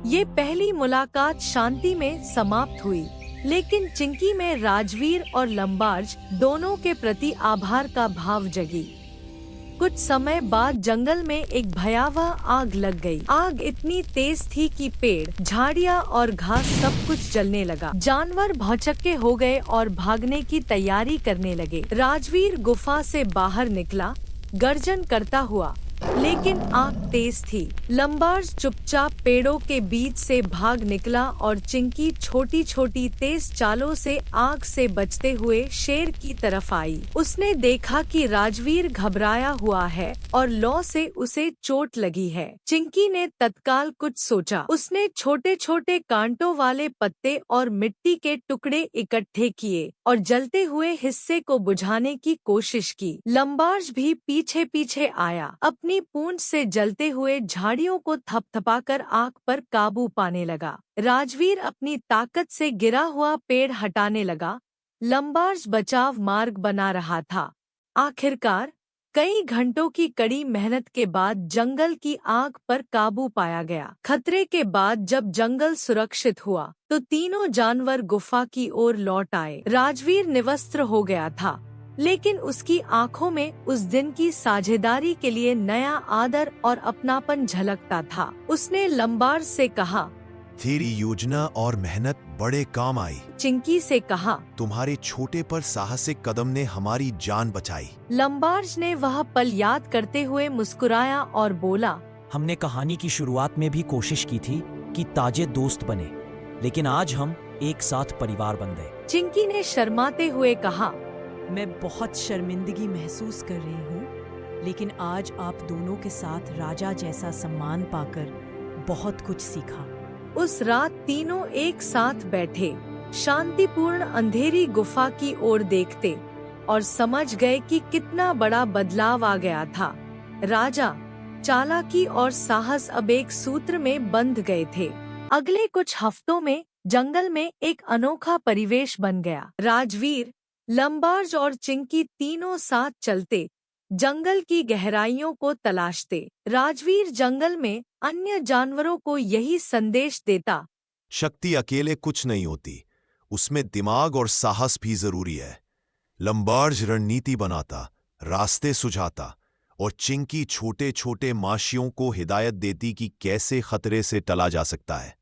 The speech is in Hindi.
ये पहली मुलाकात शांति में समाप्त हुई, लेकिन चिंकी में राजवीर और लंबार्ज दोनों के प्रति आभार का भाव जगी। कुछ समय बाद जंगल में एक भयावह आग लग गई। आग इतनी तेज थी कि पेड़, झाड़ियाँ और घास सब कुछ जलने लगा। जानवर भौचक्के हो गए और भागने की तैयारी करने लगे। राजवीर गुफा से बाहर निकला, गर्जन करता हुआ, लेकिन आग तेज थी। लंबार्ज चुपचाप पेड़ों के बीच से भाग निकला और चिंकी छोटी छोटी तेज चालों से आग से बचते हुए शेर की तरफ आई। उसने देखा कि राजवीर घबराया हुआ है और लौ से उसे चोट लगी है। चिंकी ने तत्काल कुछ सोचा। उसने छोटे छोटे कांटों वाले पत्ते और मिट्टी के टुकड़े इकट्ठे किए और जलते हुए हिस्से को बुझाने की कोशिश की। लंबार्ज भी पीछे पीछे आया। अपनी पूंछ से जलते हुए झाड़ियों को थपथपाकर आग पर काबू पाने लगा। राजवीर अपनी ताकत से गिरा हुआ पेड़ हटाने लगा। लंबार्ज बचाव मार्ग बना रहा था। आखिरकार कई घंटों की कड़ी मेहनत के बाद जंगल की आग पर काबू पाया गया। खतरे के बाद जब जंगल सुरक्षित हुआ तो तीनों जानवर गुफा की ओर लौट आए। राजवीर निवस्त्र हो गया था, लेकिन उसकी आंखों में उस दिन की साझेदारी के लिए नया आदर और अपनापन झलकता था। उसने लंबार्ज से कहा, तेरी योजना और मेहनत बड़े काम आई। चिंकी से कहा, तुम्हारे छोटे पर साहसिक कदम ने हमारी जान बचाई। लंबार्ज ने वह पल याद करते हुए मुस्कुराया और बोला, हमने कहानी की शुरुआत में भी कोशिश की थी कि ताजे दोस्त बने, लेकिन आज हम एक साथ परिवार बन गए। चिंकी ने शर्माते हुए कहा, मैं बहुत शर्मिंदगी महसूस कर रही हूँ, लेकिन आज आप दोनों के साथ राजा जैसा सम्मान पाकर बहुत कुछ सीखा। उस रात तीनों एक साथ बैठे, शांतिपूर्ण अंधेरी गुफा की ओर देखते और समझ गए कि कितना बड़ा बदलाव आ गया था। राजा, चालाकी और साहस अब एक सूत्र में बंध गए थे। अगले कुछ हफ्तों में जंगल में एक अनोखा परिवेश बन गया। राजवीर, लंबार्ज और चिंकी तीनों साथ चलते, जंगल की गहराइयों को तलाशते। राजवीर जंगल में अन्य जानवरों को यही संदेश देता, शक्ति अकेले कुछ नहीं होती, उसमें दिमाग और साहस भी जरूरी है। लंबार्ज रणनीति बनाता, रास्ते सुझाता और चिंकी छोटे छोटे माशियों को हिदायत देती कि कैसे खतरे से टला जा सकता है।